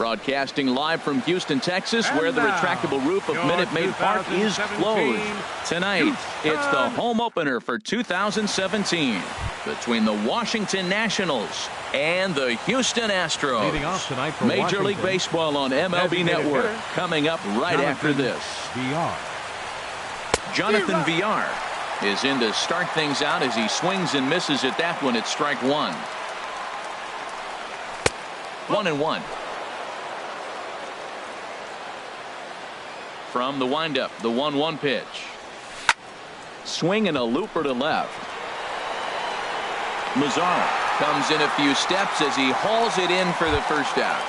Broadcasting live from Houston, Texas, where the retractable roof of Minute Maid Park is closed. Tonight, it's the home opener for 2017 between the Washington Nationals and the Houston Astros. Major League Baseball on MLB Network coming up right after this. Jonathan Villar is in to start things out as he swings and misses at that one. It's strike one. 1-1. From the windup, the 1-1 pitch. Swing and a looper to left. Mazzara comes in a few steps as he hauls it in for the first out.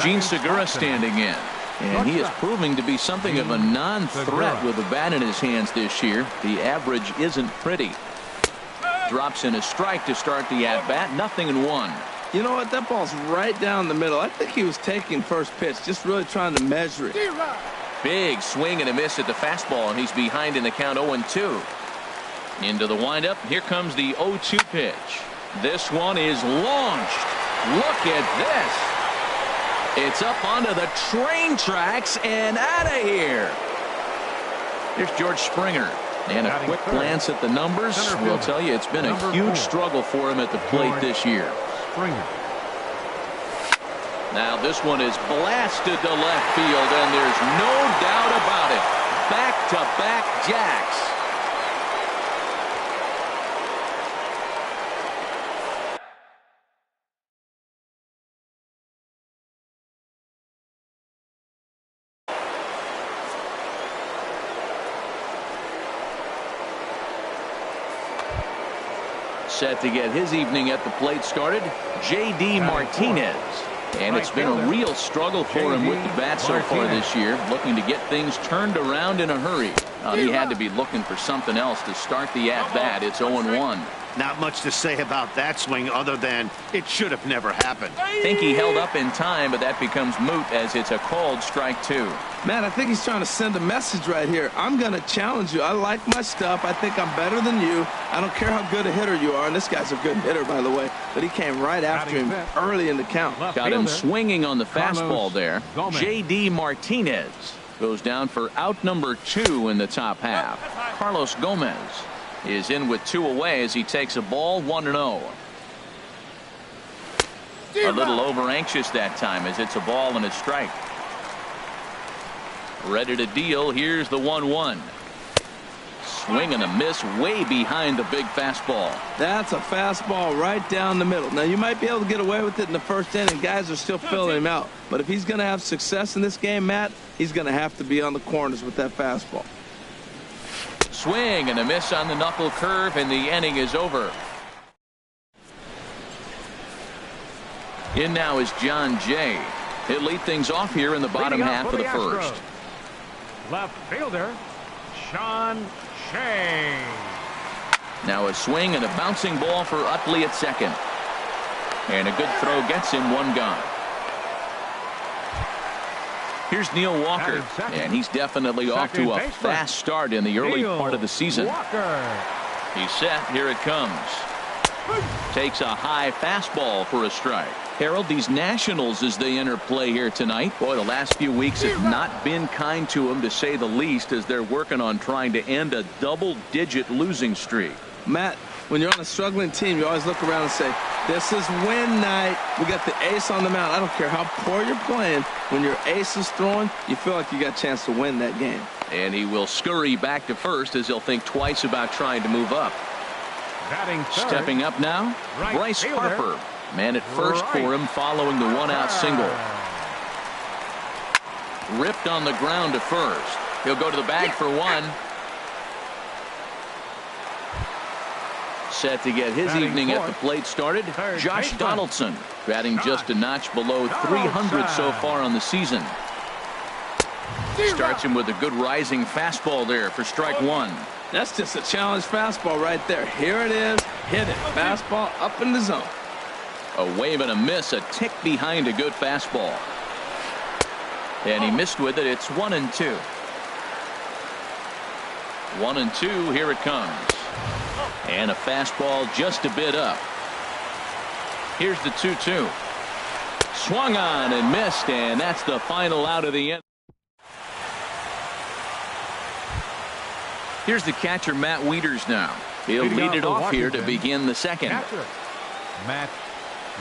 Gene Segura standing in. And he is proving to be something of a non-threat with a bat in his hands this year. The average isn't pretty. Drops in a strike to start the at-bat. 0-1. You know what? That ball's right down the middle. I think he was taking first pitch, just really trying to measure it. Big swing and a miss at the fastball, and he's behind in the count 0-2. Into the windup. Here comes the 0-2 pitch. This one is launched. Look at this. It's up onto the train tracks and out of here. Here's George Springer. And a quick glance at the numbers will tell you it's been a huge struggle for him at the plate this year. Now this one is blasted to left field, and there's no doubt about it. Back-to-back jacks. Set to get his evening at the plate started, J.D. Martinez. And it's been a real struggle for him with the bat so far this year, looking to get things turned around in a hurry. He had to be looking for something else to start the at-bat. It's 0-1. Not much to say about that swing other than it should have never happened. Think he held up in time, but that becomes moot as it's a called strike two. Man, I think he's trying to send a message right here. I'm going to challenge you. I like my stuff. I think I'm better than you. I don't care how good a hitter you are. And this guy's a good hitter, by the way. But he came right after him early in the count. Got him swinging on the fastball there. J.D. Martinez goes down for out number 2 in the top half. Carlos Gomez is in with 2 away as he takes a ball 1-0. A little over anxious that time as it's a ball and a strike. Ready to deal. Here's the 1-1. Swing and a miss way behind the big fastball. That's a fastball right down the middle. Now you might be able to get away with it in the first inning. Guys are still filling him out. But if he's going to have success in this game, Matt, he's going to have to be on the corners with that fastball. Swing and a miss on the knuckle curve, and the inning is over. In now is John Jay. He'll lead things off here in the bottom half of the first. Left fielder, Sean Shea. Now a swing and a bouncing ball for Utley at second. And a good throw gets him 1 gone. Here's Neil Walker, and he's definitely off to a fast start in the early part of the season. He's set. Here it comes. Takes a high fastball for a strike. Harold, these Nationals as they enter play here tonight. Boy, the last few weeks have not been kind to them, to say the least, as they're working on trying to end a double-digit losing streak. Matt, when you're on a struggling team, you always look around and say, this is win night. We got the ace on the mound. I don't care how poor you're playing. When your ace is throwing, you feel like you got a chance to win that game. And he will scurry back to first as he'll think twice about trying to move up. Stepping up now, Bryce Harper. Man at first for him following the 1-out single. Ripped on the ground to first. He'll go to the bag for 1. Set to get his evening at the plate started, Josh Donaldson, batting just a notch below 300 so far on the season. Starts him with a good rising fastball there for strike 1. That's just a challenge fastball right there. Here it is. Hit it. Fastball up in the zone. A wave and a miss, a tick behind a good fastball. And he missed with it. It's 1-2. 1-2. Here it comes. And a fastball just a bit up. Here's the 2-2. Swung on and missed, and that's the final out of the inning. Here's the catcher, Matt Wieters now. He'll lead it off here to begin the second. Catcher, Matt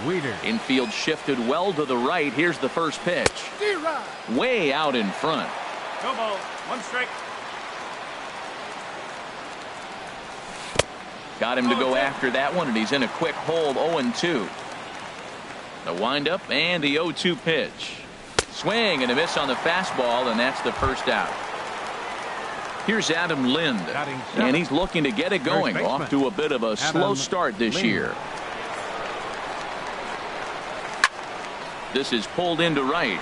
Wieters. Infield shifted well to the right. Here's the first pitch. Way out in front. No ball. 1 strike. Got him to go after that one, and he's in a quick hold. 0-2. The windup and the 0-2 pitch. Swing and a miss on the fastball, and that's the first out. Here's Adam Lind, and he's looking to get it going. Off to a bit of a slow start this year. This is pulled into right.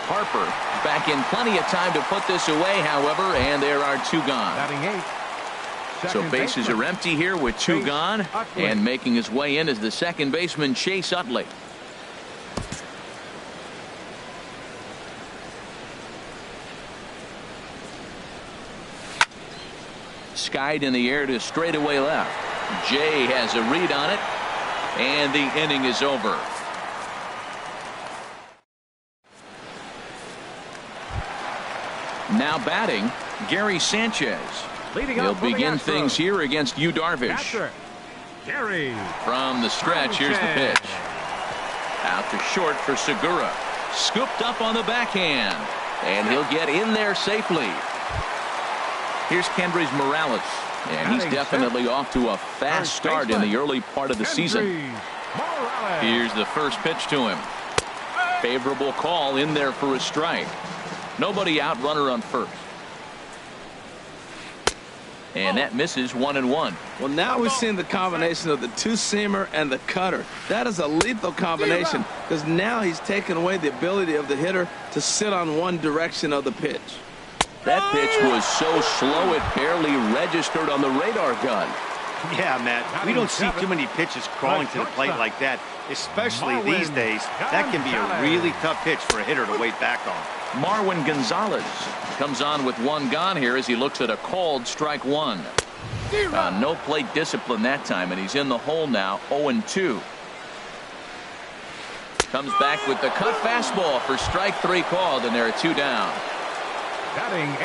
Harper back in plenty of time to put this away, however, and there are 2 gone. So bases are empty here with 2 gone, and making his way in is the second baseman, Chase Utley. Skied in the air to straightaway left. Jay has a read on it, and the inning is over. Now batting, Gary Sanchez. He'll begin things here against Yu Darvish. Gary. From the stretch, here's the pitch. Out to short for Segura. Scooped up on the backhand, and he'll get in there safely. Here's Kendrys Morales, and he's definitely off to a fast start in the early part of the season. Here's the first pitch to him. Favorable call in there for a strike. Nobody out, runner on first. And that misses 1-1. Well, now we're seeing the combination of the 2-seamer and the cutter. That is a lethal combination because now he's taken away the ability of the hitter to sit on one direction of the pitch. That pitch was so slow it barely registered on the radar gun. Yeah, Matt, we don't see too many pitches crawling to the plate like that, especially these days. That can be a really tough pitch for a hitter to wait back on. Marwin Gonzalez comes on with 1 gone here as he looks at a called strike 1. No plate discipline that time, and he's in the hole now. 0-2. Comes back with the cut fastball for strike 3 called, and there are 2 down.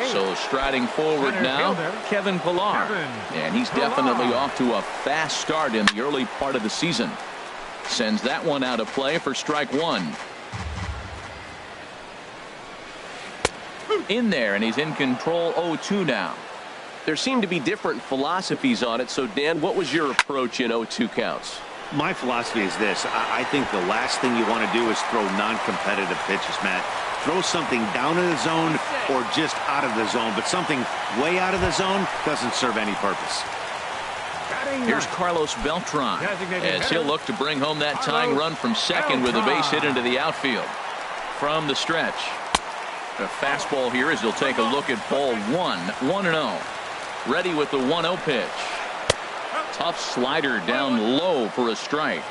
So striding forward now, Kevin Pillar. And he's definitely off to a fast start in the early part of the season. Sends that one out of play for strike 1. In there, and he's in control. 0-2 now. There seem to be different philosophies on it. So, Dan, what was your approach in 0-2 counts? My philosophy is this. I think the last thing you want to do is throw non-competitive pitches, Matt. Throw something down in the zone or just out of the zone, but something way out of the zone doesn't serve any purpose. Here's Carlos Beltran as he'll look to bring home that tying run from second with a base hit into the outfield. From the stretch, the fastball here as he'll take a look at ball 1. 1-0. Ready with the 1-0 pitch. Tough slider down low for a strike.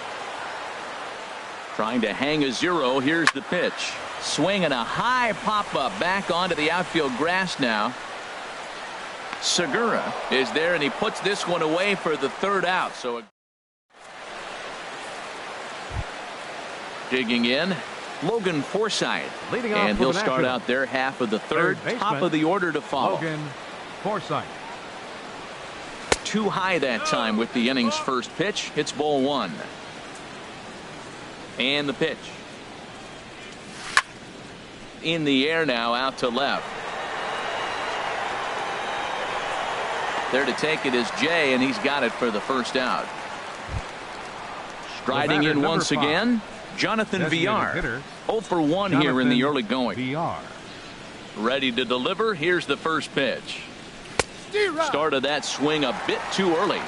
Trying to hang a 0. Here's the pitch. Swing and a high pop-up back onto the outfield grass now. Segura is there, and he puts this one away for the 3rd out. So digging in, Logan Forsythe. And he'll start out there half of the 3rd. Top of the order to follow. Logan Forsythe. Too high that time with the inning's first pitch. Hits ball 1. And the pitch. In the air now, out to left. There to take it is Jay, and he's got it for the 1st out. Striding in once again, Jonathan Villar. 0 for 1 here in the early going. Ready to deliver. Here's the first pitch. Started that swing a bit too early.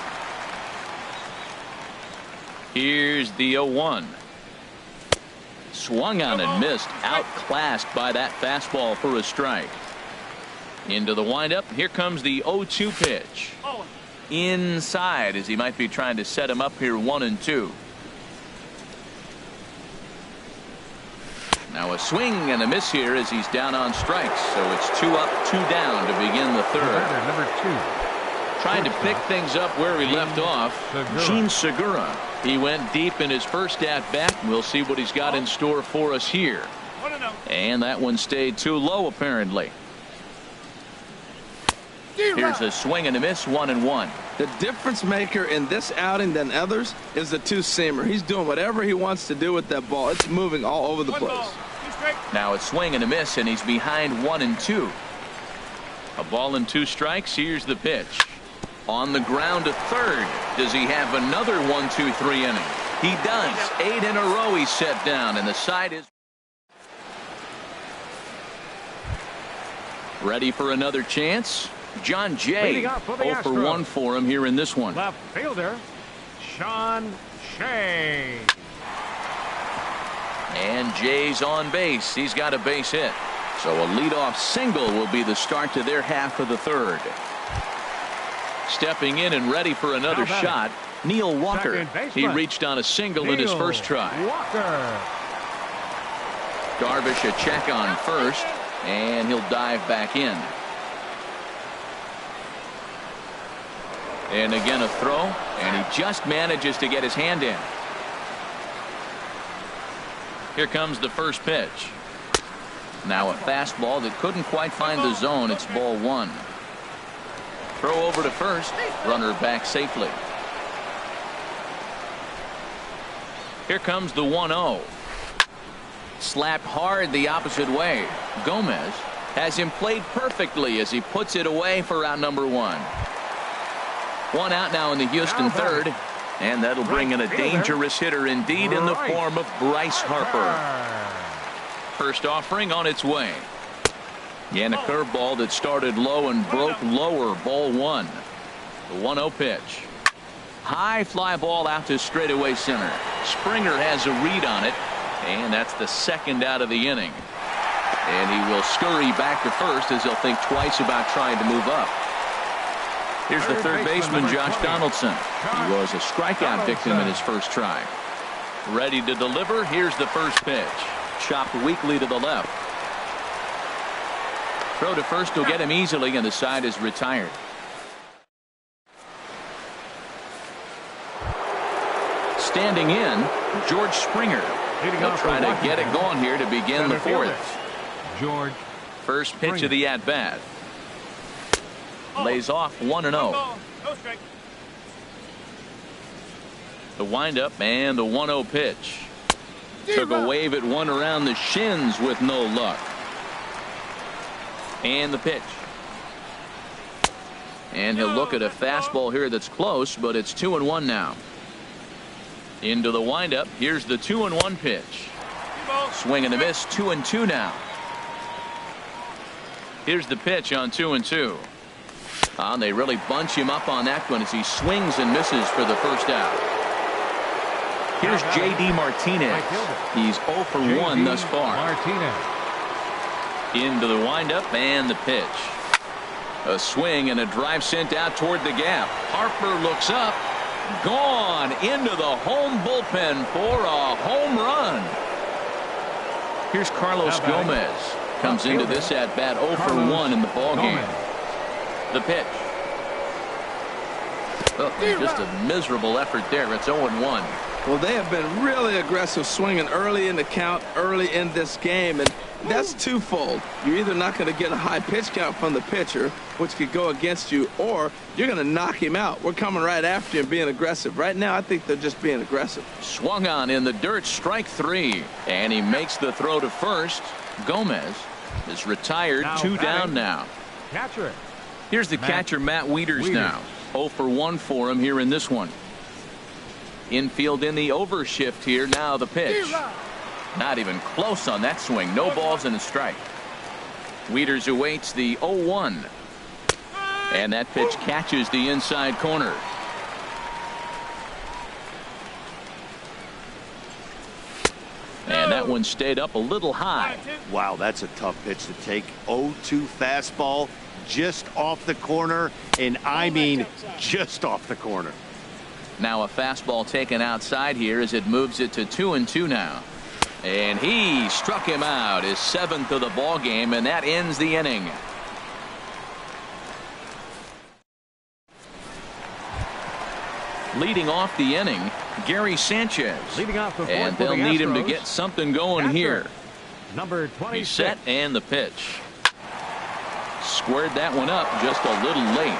Here's the 0-1. Swung on and missed. Outclassed by that fastball for a strike. Into the windup. Here comes the 0-2 pitch. Inside as he might be trying to set him up here. 1-2. Now a swing and a miss here as he's down on strikes. So it's 2 up, 2 down to begin the 3rd. Number 2. Trying to pick things up where he left off. Gene Segura. He went deep in his first at-bat. We'll see what he's got in store for us here. And that one stayed too low, apparently. Here's a swing and a miss, 1-1. The difference maker in this outing than others is the two-seamer. He's doing whatever he wants to do with that ball. It's moving all over the place. Now a swing and a miss, and he's behind 1-2. A ball and 2 strikes. Here's the pitch. On the ground to third. Does he have another 1-2-3 inning? He does. 8 in a row he's set down, and the side is ready for another chance. John Jay, 0 for 1 for him here in this one. Left fielder, Sean Shea. And Jay's on base. He's got a base hit. So a leadoff single will be the start to their half of the third. Stepping in and ready for another shot, Neil Walker. He reached on a single in his first try. Walker. Darvish a check on first, and he'll dive back in. And again a throw, and he just manages to get his hand in. Here comes the first pitch. Now a fastball that couldn't quite find the zone. It's ball 1. Throw over to first. Runner back safely. Here comes the 1-0. Slapped hard the opposite way. Gomez has him played perfectly as he puts it away for out number 1. 1 out now in the Houston third, and that'll bring in a dangerous hitter indeed in the form of Bryce Harper. First offering on its way. And a curveball that started low and broke lower, ball 1. The 1-0 pitch. High fly ball out to straightaway center. Springer has a read on it, and that's the second out of the inning. And he will scurry back to first as he'll think twice about trying to move up. Here's the third baseman, Josh Donaldson. He was a strikeout victim in his first try. Ready to deliver. Here's the first pitch. Chopped weakly to the left. Throw to first will get him easily, and the side is retired. Standing in, George Springer. He'll try to get it going here to begin the fourth. George. First pitch of the at-bat. Lays off 1-0. The windup and the 1-0 pitch. Took a wave at one around the shins with no luck. And the pitch. And he'll look at a fastball here that's close, but it's 2-1 now. Into the windup. Here's the 2-1 pitch. Swing and a miss. 2-2 now. Here's the pitch on 2-2. They really bunch him up on that one as he swings and misses for the first out. Here's J.D. Martinez. He's 0 for 1 thus far. Into the windup and the pitch. A swing and a drive sent out toward the gap. Harper looks up. Gone into the home bullpen for a home run. Here's Carlos Gomez. Comes into this at bat 0 for 1 in the ballgame. The pitch. Oh, just a miserable effort there. It's 0-1. Well, they have been really aggressive swinging early in the count, early in this game, and that's twofold. You're either not going to get a high pitch count from the pitcher, which could go against you, or you're going to knock him out. We're coming right after him, being aggressive. Right now, I think they're just being aggressive. Swung on in the dirt, strike 3, and he makes the throw to first. Gomez is retired, 2 down now. Catcher. Here's the catcher, Matt Wieters now. 0 for 1 for him here in this one. Infield in the overshift here. Now the pitch. Not even close on that swing. No balls and a strike. Wieters awaits the 0-1. And that pitch catches the inside corner. And that one stayed up a little high. Wow, that's a tough pitch to take. 0-2 fastball. Just off the corner, and I mean just off the corner. Now a fastball taken outside here as it moves it to 2-2 now. And he struck him out, his 7th of the ball game, and that ends the inning. Leading off the inning, Gary Sanchez. Leading off the fourth And for they'll the need him to Astros, get something going catcher, here. Number 26. He's set and the pitch. Squared that one up just a little late.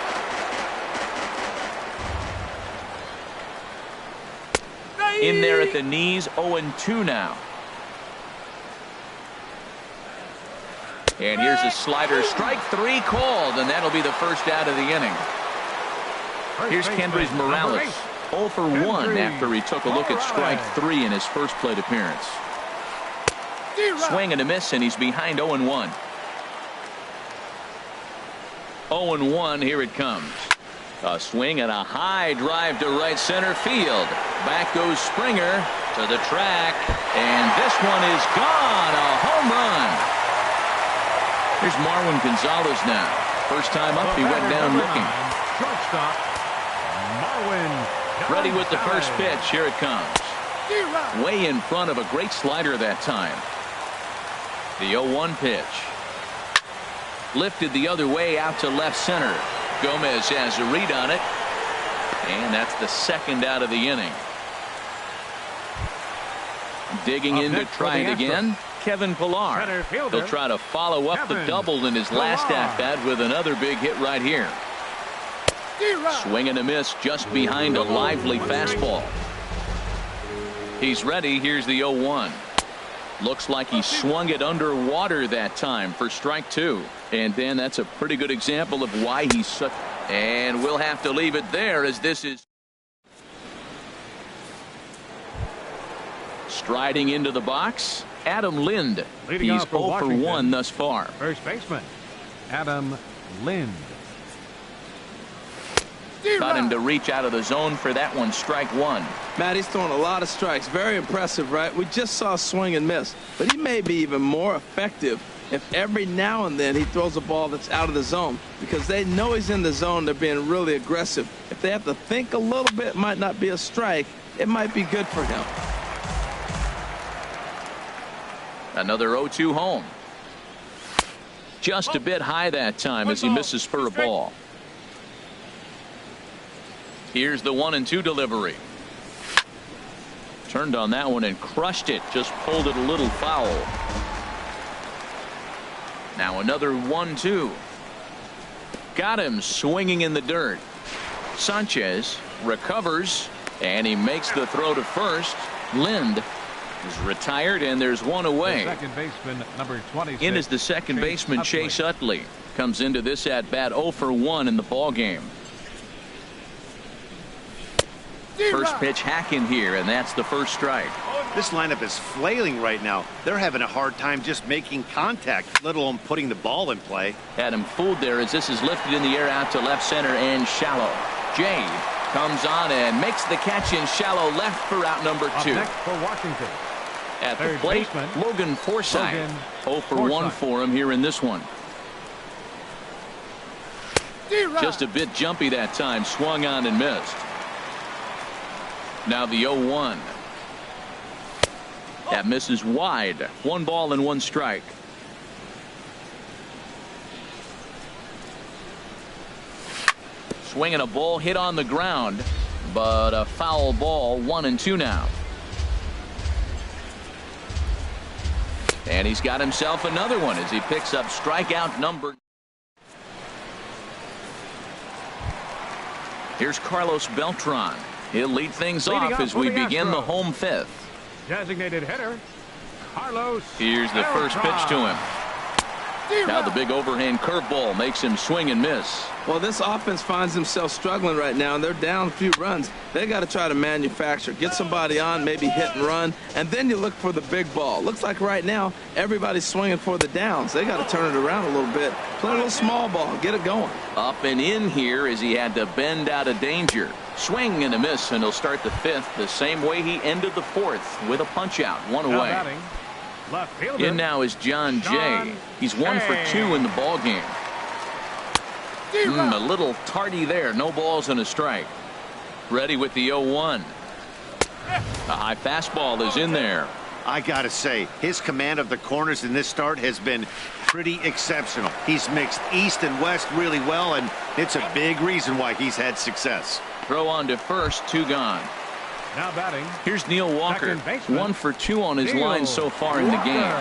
In there at the knees, 0-2 now. And here's a slider. Strike 3 called, and that'll be the first out of the inning. Here's Kendrys Morales. 0 for 1 after he took a look at strike 3 in his first plate appearance. Swing and a miss, and he's behind 0-1. 0-1, here it comes. A swing and a high drive to right center field. Back goes Springer to the track, and this one is gone. A home run. Here's Marwin Gonzalez now. First time up, he went down looking. Shortstop, Marwin. Ready with the first pitch. Here it comes. Way in front of a great slider that time. The 0-1 pitch. Lifted the other way out to left center. Gomez has a read on it. And that's the second out of the inning. Digging in to try it again, Kevin Pillar. He'll try to follow up the double in his last at-bat with another big hit right here. Swing and a miss just behind a lively fastball. He's ready. Here's the 0-1. Looks like he swung it underwater that time for strike 2. And Dan, that's a pretty good example of why he's such. And we'll have to leave it there as this is striding into the box. Adam Lind. He's 0 for 1 thus far. First baseman, Adam Lind. Got him to reach out of the zone for that one. Strike 1. Matt, he's throwing a lot of strikes. Very impressive, right? We just saw swing and miss, but he may be even more effective if every now and then he throws a ball that's out of the zone, because they know he's in the zone. They're being really aggressive. If they have to think a little bit, it might not be a strike. It might be good for him. Another 0-2 home. Just a bit high that time as he misses for a ball. Here's the 1-2 delivery. Turned on that one and crushed it. Just pulled it a little foul. Now another 1-2. Got him swinging in the dirt. Sanchez recovers, and he makes the throw to first. Lind is retired, and there's one away. The second baseman, number 26. In is the second baseman, Chase Utley. Comes into this at-bat 0 for 1 in the ball game. First pitch hack in here, and that's the first strike. This lineup is flailing right now. They're having a hard time just making contact, let alone putting the ball in play. Had him fooled there as this is lifted in the air out to left center and shallow. Jay comes on and makes the catch in shallow left for out number 2. Next for Washington. At the Third plate, baseman, Logan Forsythe. Logan 0 for 1 for him here in this one. Just a bit jumpy that time. Swung on and missed. Now the 0-1. That misses wide. 1 ball and 1 strike. Swinging a ball hit on the ground, but a foul ball. 1-2 now. And he's got himself another one as he picks up strikeout number. Here's Carlos Beltran. He'll lead things off as we begin the home 5th. Designated hitter, Carlos. Here's the first pitch to him. Now the big overhand curveball makes him swing and miss. Well, this offense finds themselves struggling right now, and they're down a few runs. They got to try to manufacture, get somebody on, maybe hit and run, and then you look for the big ball. Looks like right now everybody's swinging for the downs. They got to turn it around a little bit, play a little small ball, get it going. Up and in here as he had to bend out of danger. Swing and a miss, and he'll start the 5th the same way he ended the 4th with a punch out. 1 away. Batting, left fielder, In now is John Jay. He's 1 for 2 in the ball game. A little tardy there. No balls and a strike. Ready with the 0-1. A high fastball is in there. I gotta say, his command of the corners in this start has been pretty exceptional. He's mixed east and west really well, and it's a big reason why he's had success. Throw on to first, 2 gone. Now batting. Here's Neil Walker, 1 for 2 on his line so far in the game.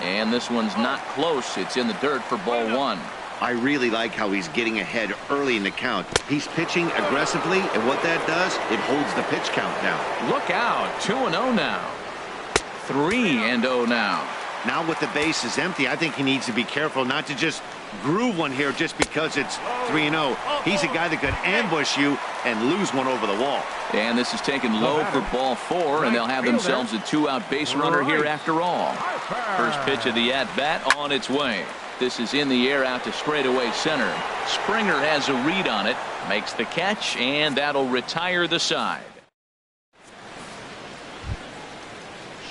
And this one's not close. It's in the dirt for ball 1. I really like how he's getting ahead early in the count. He's pitching aggressively, and what that does, it holds the pitch count down. Look out, 2-0 now. 3-0 now. Now with the bases empty, I think he needs to be careful not to just groove one here just because it's 3-0. He's a guy that could ambush you and lose one over the wall. And this is taken low for ball 4, and they'll have themselves a 2-out base runner here after all. First pitch of the at-bat on its way. This is in the air out to straightaway center. Springer has a read on it, makes the catch, and that'll retire the side.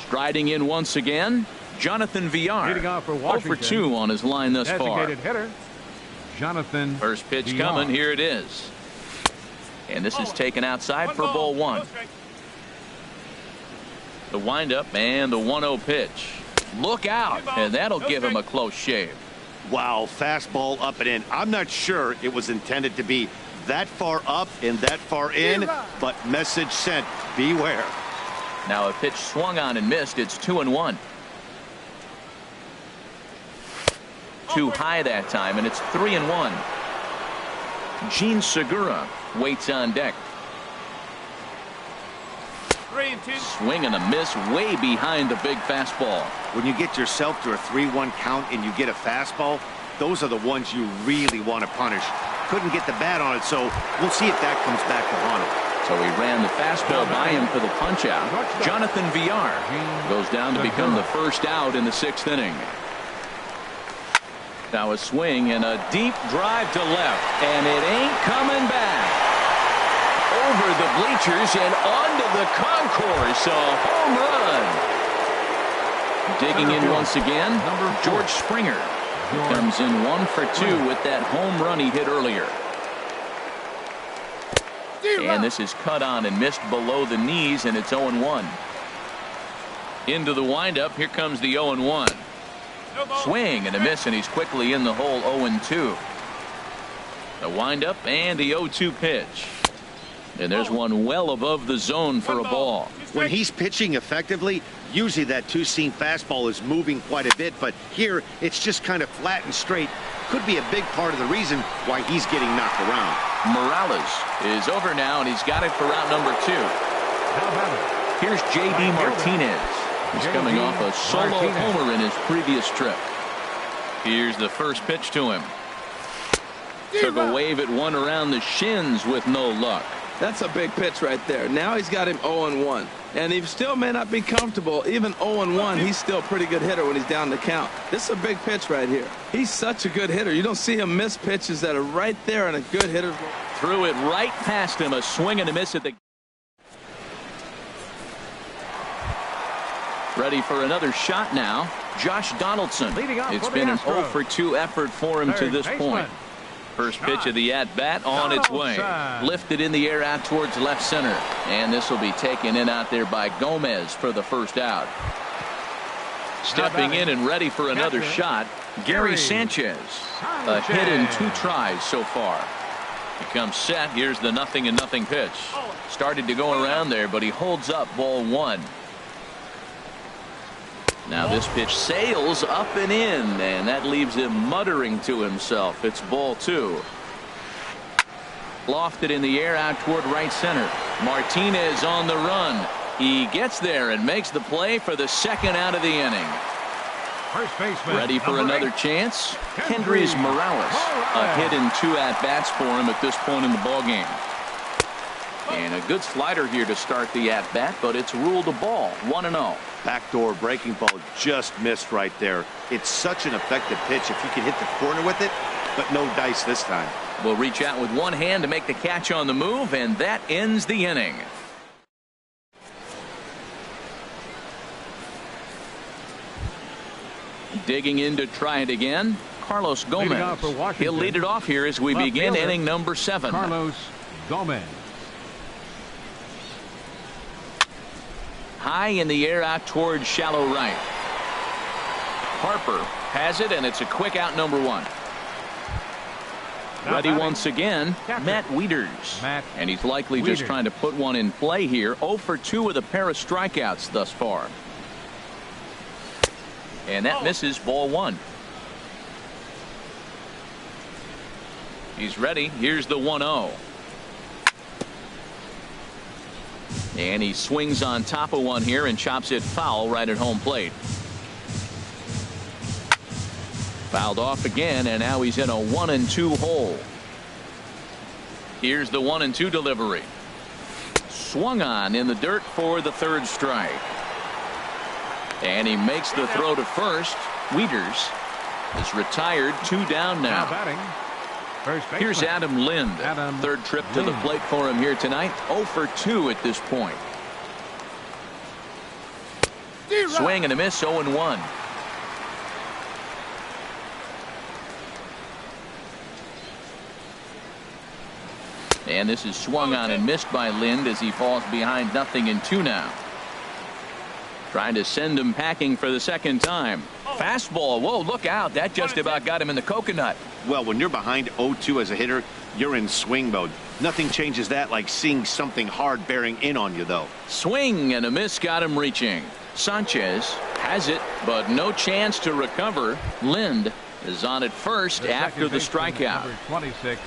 Striding in once again, Jonathan Villar. Leading off for 0 for 2 on his line thus far. Designated hitter, Jonathan First pitch Villar. coming. Here it is. And this is taken outside for ball 1. The windup and the 1-0 pitch. Look out, and that'll give him a close shave. Wow, fastball up and in. I'm not sure it was intended to be that far up and that far in, but message sent, beware. Now a pitch swung on and missed. It's 2-1. Too high that time, and it's 3-1. Gene Segura waits on deck. 3-2. Swing and a miss way behind the big fastball. When you get yourself to a 3-1 count and you get a fastball, those are the ones you really want to punish. Couldn't get the bat on it, so we'll see if that comes back to haunt him. So he ran the fastball by him for the punch out. Jonathan Villar goes down to become the first out in the 6th inning. Now a swing and a deep drive to left, and it ain't coming back. Over the bleachers and onto the concourse, a home run. Digging in once again, George Springer. He comes in 1 for 2 with that home run he hit earlier. And this is cut on and missed below the knees, and it's 0-1. Into the windup, here comes the 0-1. Swing and a miss, and he's quickly in the hole. 0-2. The windup and the 0-2 pitch. And there's one well above the zone for a ball. When he's pitching effectively, usually that two-seam fastball is moving quite a bit, but here it's just kind of flat and straight. Could be a big part of the reason why he's getting knocked around. Morales is over now, and he's got it for route number 2. Here's J.D. Martinez. He's coming off a solo homer in his previous trip. Here's the first pitch to him. Took a wave at one around the shins with no luck. That's a big pitch right there. Now he's got him 0-1. And he still may not be comfortable. Even 0-1, he's still a pretty good hitter when he's down the count. This is a big pitch right here. He's such a good hitter. You don't see him miss pitches that are right there and a good hitter. Threw it right past him. A swing and a miss at the... Ready for another shot now. Josh Donaldson. It's been an 0 for 2 effort for him to this point. First pitch of the at-bat on its way. Lifted in the air out towards left center. And this will be taken in out there by Gomez for the first out. Stepping in and ready for another shot, Gary Sanchez. A hit in 2 tries so far. He comes set. Here's the 0-0 pitch. Started to go around there, but he holds up ball 1. Now this pitch sails up and in, and that leaves him muttering to himself. It's ball 2. Lofted in the air out toward right center. Martinez on the run. He gets there and makes the play for the 2nd out of the inning. First baseman. Ready for another chance? Kendrys Morales. A hit in 2 at-bats for him at this point in the ballgame. And a good slider here to start the at-bat, but it's ruled a ball. 1-0. Backdoor breaking ball just missed right there. It's such an effective pitch if you can hit the corner with it, but no dice this time. Will reach out with one hand to make the catch on the move, and that ends the inning. Digging in to try it again, Carlos Gomez. He'll lead it off here as we begin inning number 7. Carlos Gomez. high in the air out towards shallow right. Harper has it, and it's a quick out, number 1. Ready once again, Matt Wieters. And he's likely just trying to put one in play here. 0 for 2 with a pair of strikeouts thus far. And that misses, ball 1. He's ready. Here's the 1-0. And he swings on top of one here and chops it foul right at home plate. Fouled off again, and now he's in a 1-2 hole. Here's the 1-2 delivery. Swung on in the dirt for the 3rd strike. And he makes the throw to first. Wieters is retired, 2 down now. Here's Adam Lind. 3rd trip to the plate for him here tonight. 0 for 2 at this point. Swing and a miss, 0-1. And this is swung on and missed by Lind as he falls behind 0-2 now. Trying to send him packing for the 2nd time. Fastball. Whoa, look out. That just about got him in the coconut. Well, when you're behind 0-2 as a hitter, you're in swing mode. Nothing changes that like seeing something hard bearing in on you, though. Swing and a miss got him reaching. Sanchez has it, but no chance to recover. Lind is on at first after the strikeout. 26.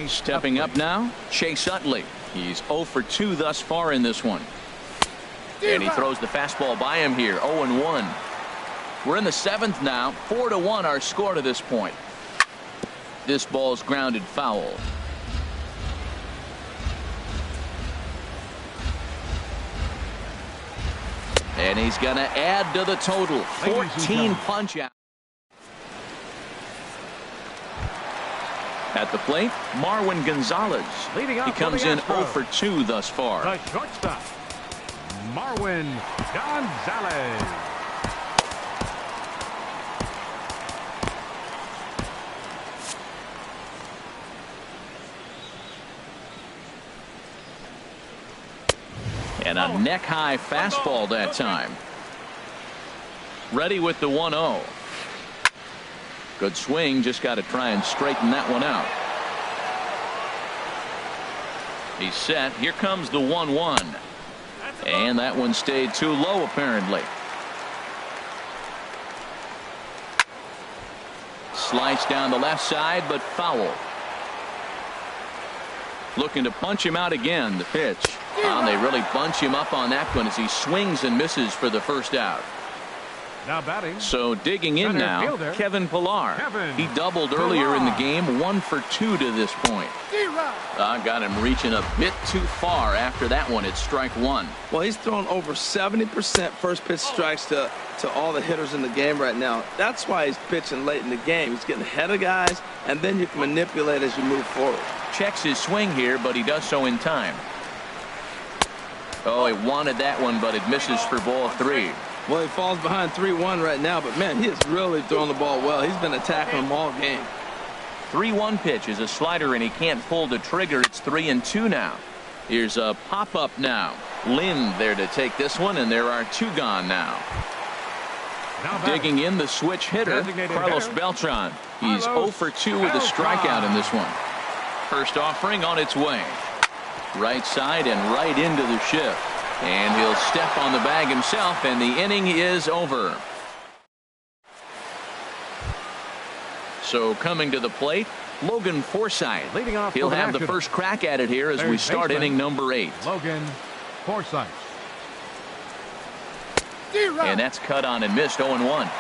Stepping up now, Chase Utley. He's 0 for 2 thus far in this one. And he throws the fastball by him here, 0-1. We're in the 7th now, 4-1 our score to this point. This ball's grounded foul. And he's going to add to the total, 14 punch out. At the plate, Marwin Gonzalez. He comes in 0 for 2 thus far. The shortstop, Marwin Gonzalez. And a neck-high fastball that time. Ready with the 1-0. Good swing, just got to try and straighten that one out. He's set. Here comes the 1-1. And that one stayed too low, apparently. Sliced down the left side, but foul. Looking to punch him out again, the pitch. They really bunch him up on that one as he swings and misses for the first out. Now batting. So digging in now, fielder, Kevin Pillar. He doubled earlier in the game, 1 for 2 to this point. Got him reaching a bit too far after that one. It's strike 1. Well, he's thrown over 70% first pitch strikes to all the hitters in the game right now. That's why he's pitching late in the game. He's getting ahead of guys, and then you can manipulate as you move forward. Checks his swing here, but he does so in time. Oh, he wanted that one, but it misses for ball 3. Well, he falls behind 3-1 right now, but man, he is really throwing the ball well. He's been attacking them all game. 3-1 pitch is a slider, and he can't pull the trigger. It's 3-2 now. Here's a pop-up now. Lind there to take this one, and there are 2 gone now. Digging in the switch hitter, Carlos Beltran. He's 0 for 2 with a strikeout in this one. First offering on its way. Right side and right into the shift. And he'll step on the bag himself, and the inning is over. So coming to the plate, Logan Forsythe. Leading off. He'll have the first crack at it here as we start inning number 8. Logan Forsythe. And that's cut on and missed, 0-1.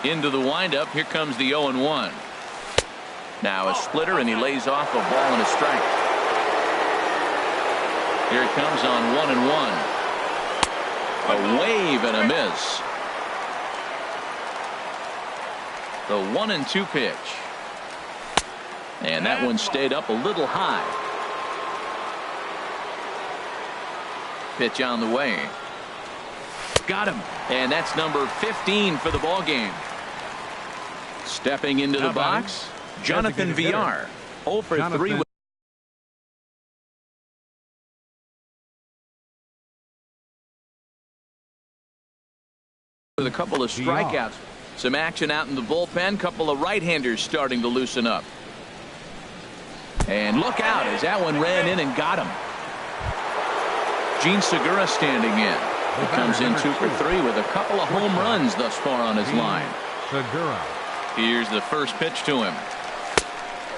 Into the windup, here comes the 0-1. Now a splitter, and he lays off a ball and a strike. Here it comes on 1-1. A wave and a miss. The 1-2 pitch. And that one stayed up a little high. Pitch on the way. Got him. And that's number 15 for the ball game. Stepping into the box, Jonathan Villar. 0 for 3. with a couple of strikeouts. Some action out in the bullpen. Couple of right-handers starting to loosen up. And look out as that one ran in and got him. Gene Segura standing in. He comes in 2 for 3 with a couple of home runs thus far on his line. Segura. Here's the first pitch to him.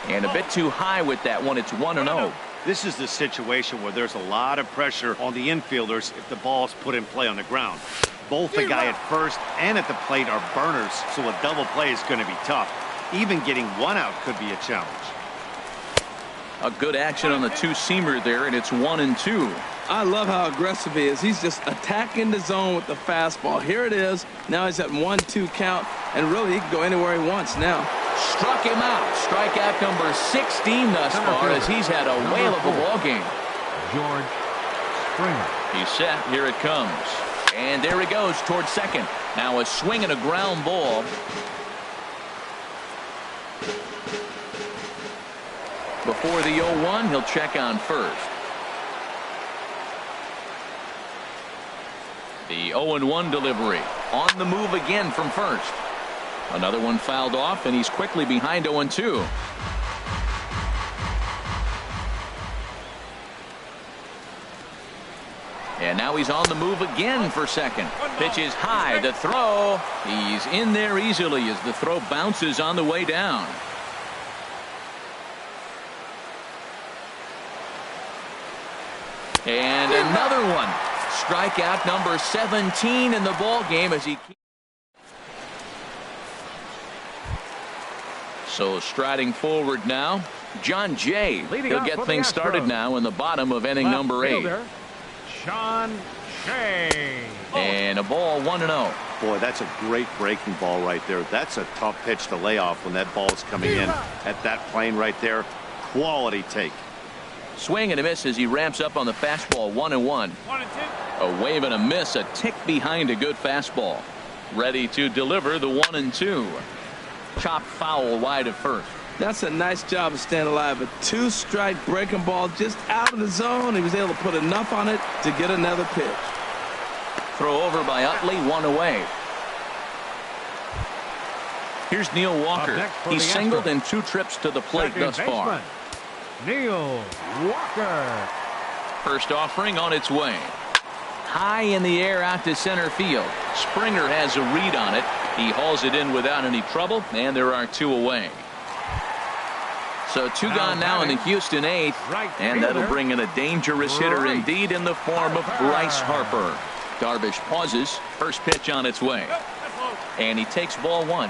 And a bit too high with that one. It's 1-0. This is the situation where there's a lot of pressure on the infielders if the ball's put in play on the ground. Both the guy at first and at the plate are burners, so a double play is going to be tough. Even getting one out could be a challenge. A good action on the two-seamer there, and it's 1-2. I love how aggressive he is. He's just attacking the zone with the fastball. Here it is. Now he's at 1-2 count, and really he can go anywhere he wants now. Struck him out. Strikeout number 16 thus far as he's had a whale of a ball game. George Springer. He's set. Here it comes. And there he goes towards second. Now a swing and a ground ball. Before the 0-1, he'll check on first. The 0-1 delivery. On the move again from first. Another one fouled off, and he's quickly behind 0-2. And now he's on the move again for second. Pitch is high. The throw. He's in there easily as the throw bounces on the way down. And another one. Strikeout number 17 in the ball game as he. So striding forward now, John Jay. He'll get things started now in the bottom of inning number 8. Sean Shea. And a ball 1-0. Boy, that's a great breaking ball right there. That's a tough pitch to lay off when that ball is coming in at that plane right there. Quality take. Swing and a miss as he ramps up on the fastball. 1-1. A wave and a miss, a tick behind a good fastball. Ready to deliver the 1-2. Chop foul wide of first. That's a nice job of staying alive. A 2-strike breaking ball just out of the zone. He was able to put enough on it to get another pitch. Throw over by Utley, 1 away. Here's Neil Walker. He's singled in 2 trips to the plate thus far. Neil Walker. First offering on its way. High in the air out to center field. Springer has a read on it. He hauls it in without any trouble, and there are 2 away. So 2 gone now in the Houston 8th, and that'll bring in a dangerous hitter indeed in the form of Bryce Harper. Darvish pauses. First pitch on its way. And he takes ball 1.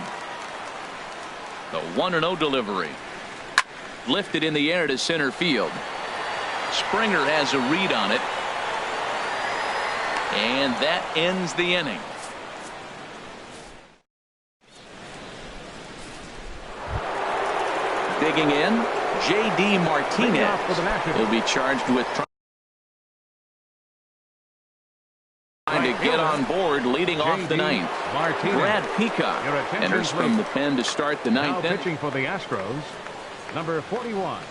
The 1-0 delivery. Lifted in the air to center field. Springer has a read on it. And that ends the inning. Digging in, J.D. Martinez will be charged with trying to get on board leading off the 9th. Brad Peacock enters from the pen to start the 9th inning. Pitching for the Astros, number 41,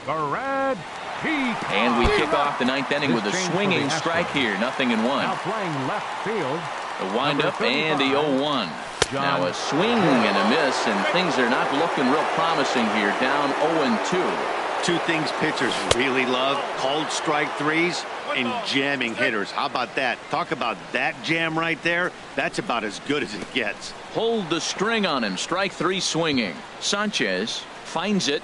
Brad Peacock. And we kick off the 9th inning with a swinging strike here. 0-1. Now playing left field. A windup and the 0-1. Now a swing and a miss, and things are not looking real promising here. Down 0-2. 2 things pitchers really love: called strike threes and jamming hitters. How about that? Talk about that jam right there. That's about as good as it gets. Hold the string on him. Strike 3 swinging. Sanchez finds it,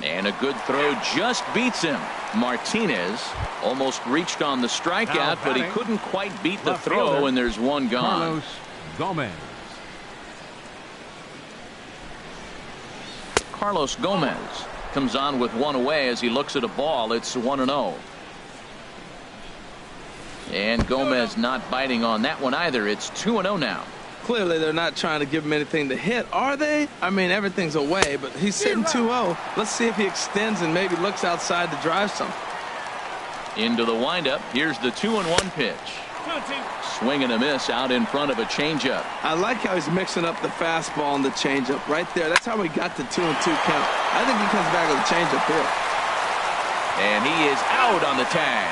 and a good throw just beats him. Martinez almost reached on the strikeout, but he couldn't quite beat the throw, and there's 1 gone. Carlos Gomez. Carlos Gomez comes on with 1 away as he looks at a ball. It's 1-0. And Gomez not biting on that one either. It's 2-0 now. Clearly they're not trying to give him anything to hit, are they? I mean, everything's away, but he's sitting 2-0. Let's see if he extends and maybe looks outside to drive some. Into the windup. Here's the 2-1 pitch. Swing and a miss out in front of a changeup. I like how he's mixing up the fastball and the changeup right there. That's how we got the 2-2 count. I think he comes back with a changeup here. And he is out on the tag.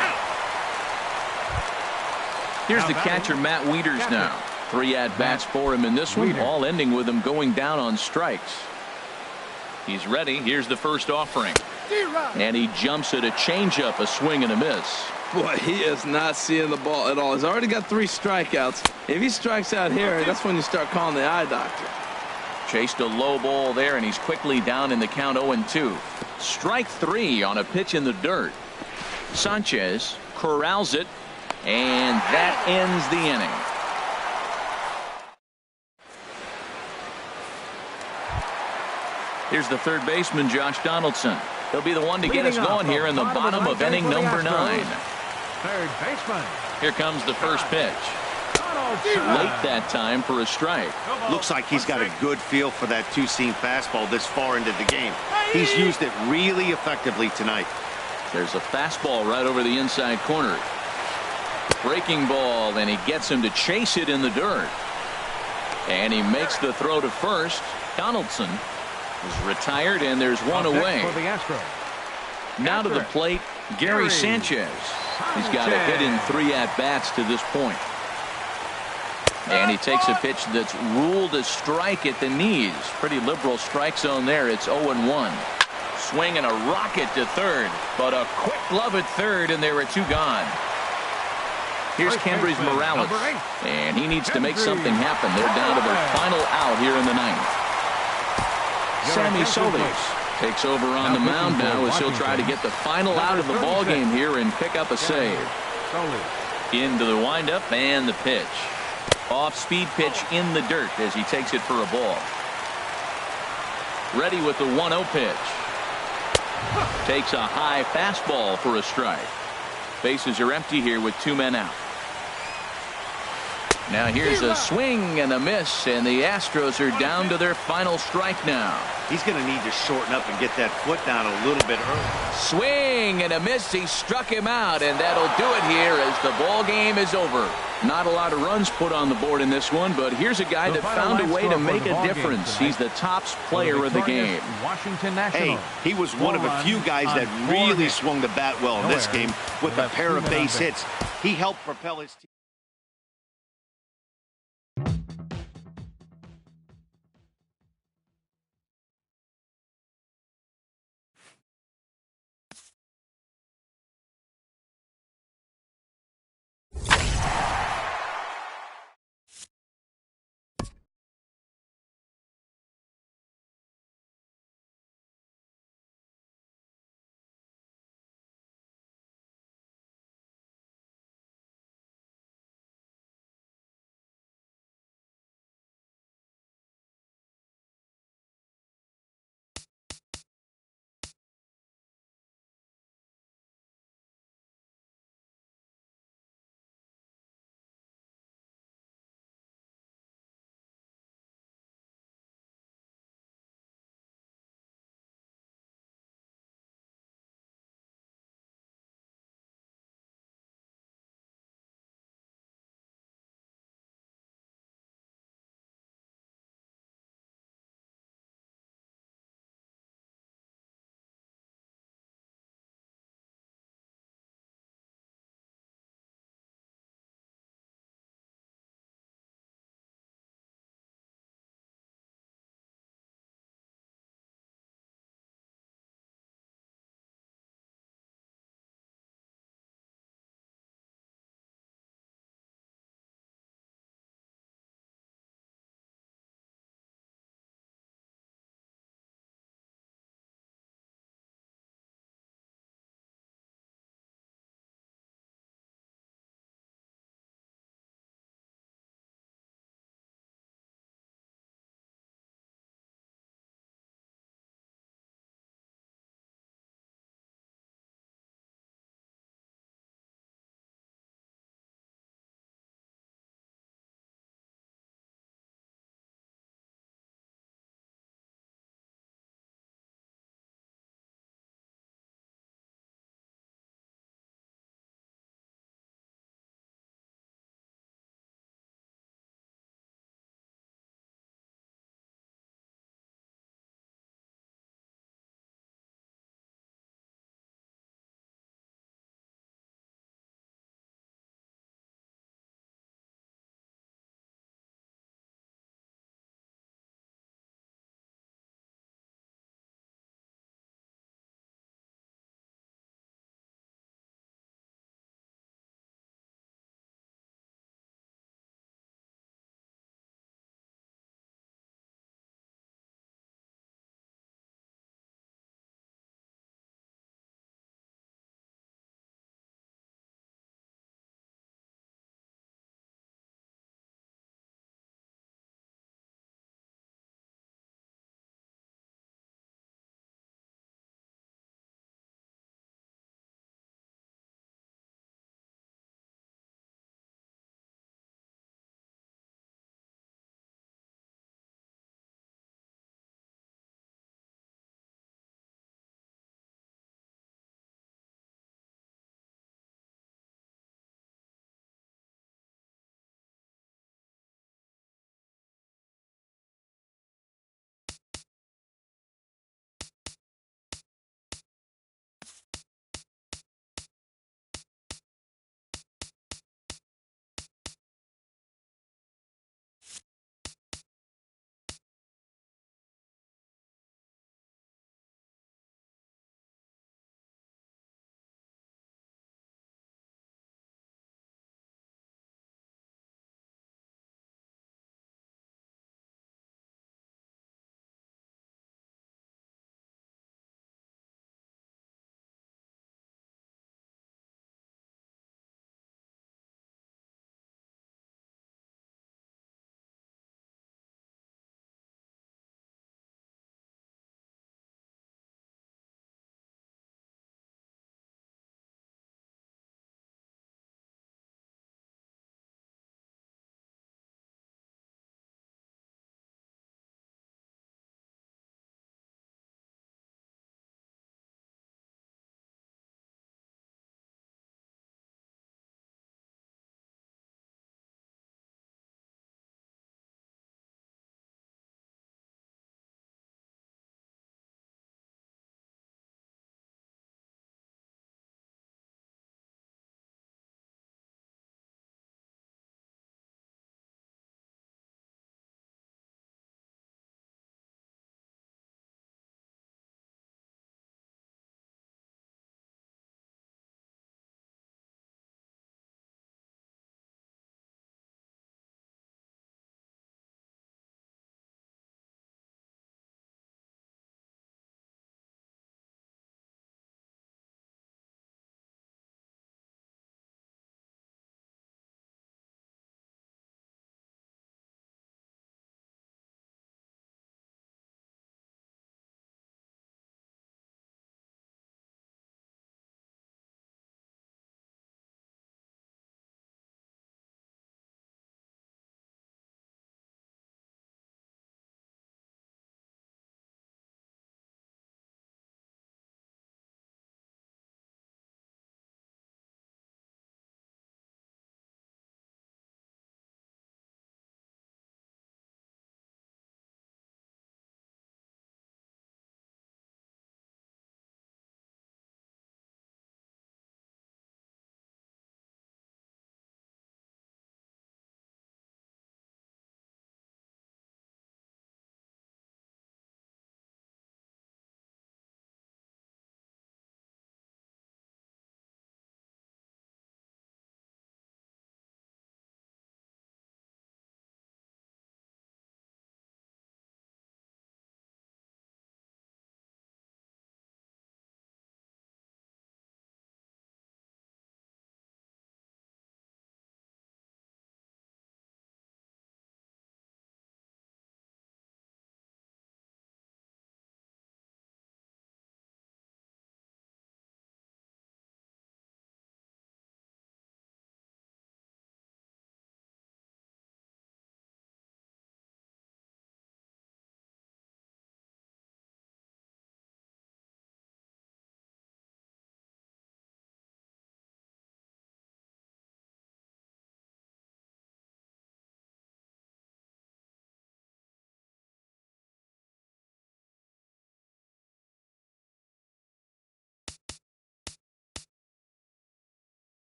Here's the catcher, Matt Wieters now. 3 at-bats for him in this one, all ending with him going down on strikes. He's ready. Here's the first offering. And he jumps at a changeup, a swing and a miss. Boy, he is not seeing the ball at all. He's already got 3 strikeouts. If he strikes out here, that's when you start calling the eye doctor. Chased a low ball there, and he's quickly down in the count 0-2. Strike 3 on a pitch in the dirt. Sanchez corrals it, and that ends the inning. Here's the third baseman, Josh Donaldson. He'll be the one to get us going here in the bottom of inning number 9. Third baseman. Here comes the first pitch. Late that time for a strike. Looks like he's got a good feel for that two-seam fastball this far into the game. He's used it really effectively tonight. There's a fastball right over the inside corner. Breaking ball, and he gets him to chase it in the dirt. And he makes the throw to first. Donaldson is retired, and there's one away. For the Astros. Now to the plate, Gary Sanchez. He's got a hit in 3 at-bats to this point. And he takes a pitch that's ruled a strike at the knees. Pretty liberal strike zone there. It's 0-1. Swing and a rocket to third, but a quick glove at third, and there are 2 gone. Here's Cambridge Morales, and he needs to make something happen. They're down to their final out here in the 9th. Sammy Solis takes over on the mound now as he'll try to get the final out of the ballgame here and pick up a save. Into the windup and the pitch. Off-speed pitch in the dirt as he takes it for a ball. Ready with the 1-0 pitch. Takes a high fastball for a strike. Bases are empty here with 2 men out. Now here's a swing and a miss, and the Astros are down to their final strike now. He's going to need to shorten up and get that foot down a little bit early. Swing and a miss. He struck him out, and that'll do it here as the ball game is over. Not a lot of runs put on the board in this one, but here's a guy that found a way to make a difference. He's the tops player of the game. Hey, he was one of a few guys that really swung the bat well in this game with a pair of base hits. He helped propel his team.